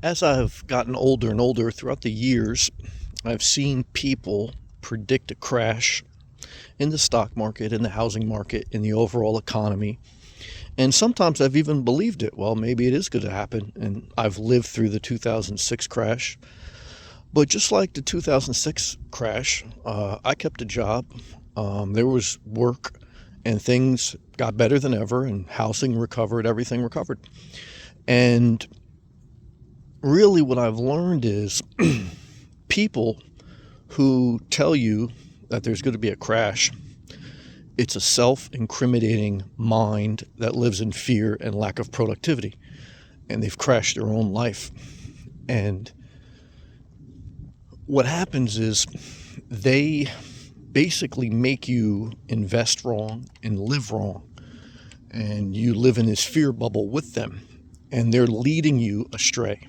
As I've gotten older and older throughout the years, I've seen people predict a crash in the stock market, in the housing market, in the overall economy. And sometimes I've even believed it. Well, maybe it is going to happen. And I've lived through the 2006 crash. But just like the 2006 crash, I kept a job. There was work, and things got better than ever, and housing recovered, everything recovered. And really, what I've learned is people who tell you that there's going to be a crash, it's a self-incriminating mind that lives in fear and lack of productivity, and they've crashed their own life. And what happens is they basically make you invest wrong and live wrong, and you live in this fear bubble with them, and they're leading you astray.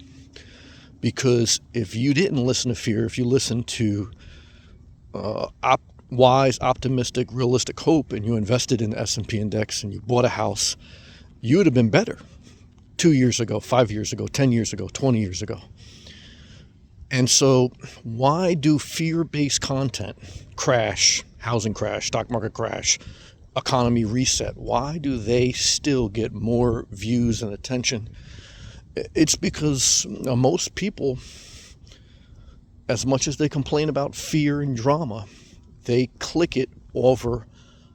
Because if you didn't listen to fear, if you listened to wise, optimistic, realistic hope, and you invested in the S&P index and you bought a house, you would have been better 2 years ago, 5 years ago, 10 years ago, 20 years ago. And so why do fear-based content, crash, housing crash, stock market crash, economy reset, why do they still get more views and attention? It's because most people, as much as they complain about fear and drama, they click it over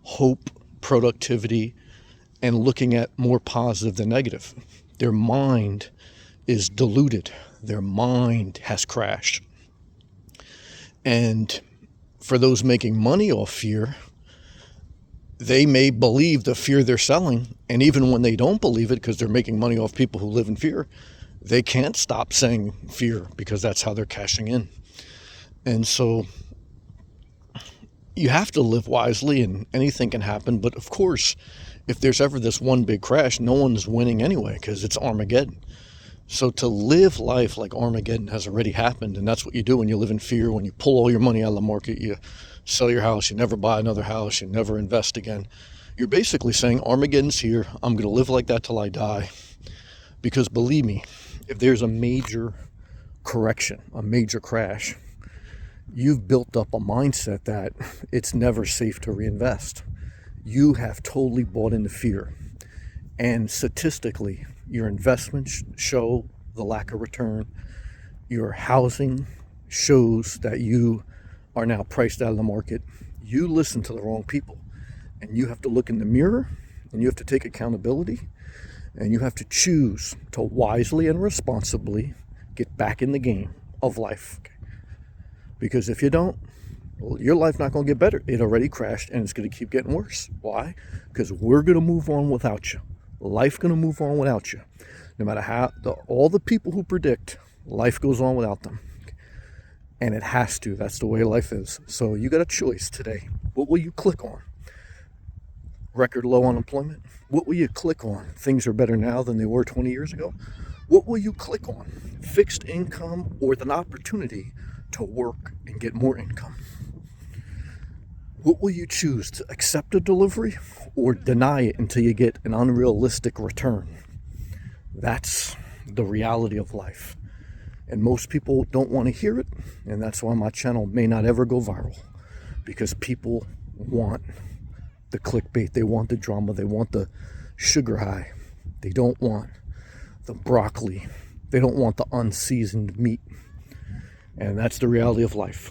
hope, productivity, and looking at more positive than negative. Their mind is diluted. Their mind has crashed. And for those making money off fear, they may believe the fear they're selling, and even when they don't believe it because they're making money off people who live in fear, they can't stop saying fear because that's how they're cashing in. And so you have to live wisely, and anything can happen. But of course, if there's ever this one big crash, no one's winning anyway because it's Armageddon. So to live life like Armageddon has already happened, and that's what you do when you live in fear, when you pull all your money out of the market, you sell your house, you never buy another house, you never invest again. You're basically saying Armageddon's here, I'm going to live like that till I die. Because believe me, if there's a major correction, a major crash, you've built up a mindset that it's never safe to reinvest. You have totally bought into fear. And statistically, your investments show the lack of return. Your housing shows that you are now priced out of the market. You listen to the wrong people, and you have to look in the mirror, and you have to take accountability, and you have to choose to wisely and responsibly get back in the game of life. Because if you don't, well, your life not going to get better. It already crashed, and it's going to keep getting worse. Why? Because we're going to move on without you. Life going to move on without you. No matter how, all the people who predict, life goes on without them. And it has to. That's the way life is. So you got a choice today. What will you click on? Record low unemployment? What will you click on? Things are better now than they were 20 years ago? What will you click on? Fixed income or the opportunity to work and get more income? What will you choose, to accept a delivery or deny it until you get an unrealistic return? That's the reality of life. And most people don't want to hear it, and that's why my channel may not ever go viral. Because people want the clickbait, they want the drama, they want the sugar high. They don't want the broccoli. They don't want the unseasoned meat. And that's the reality of life.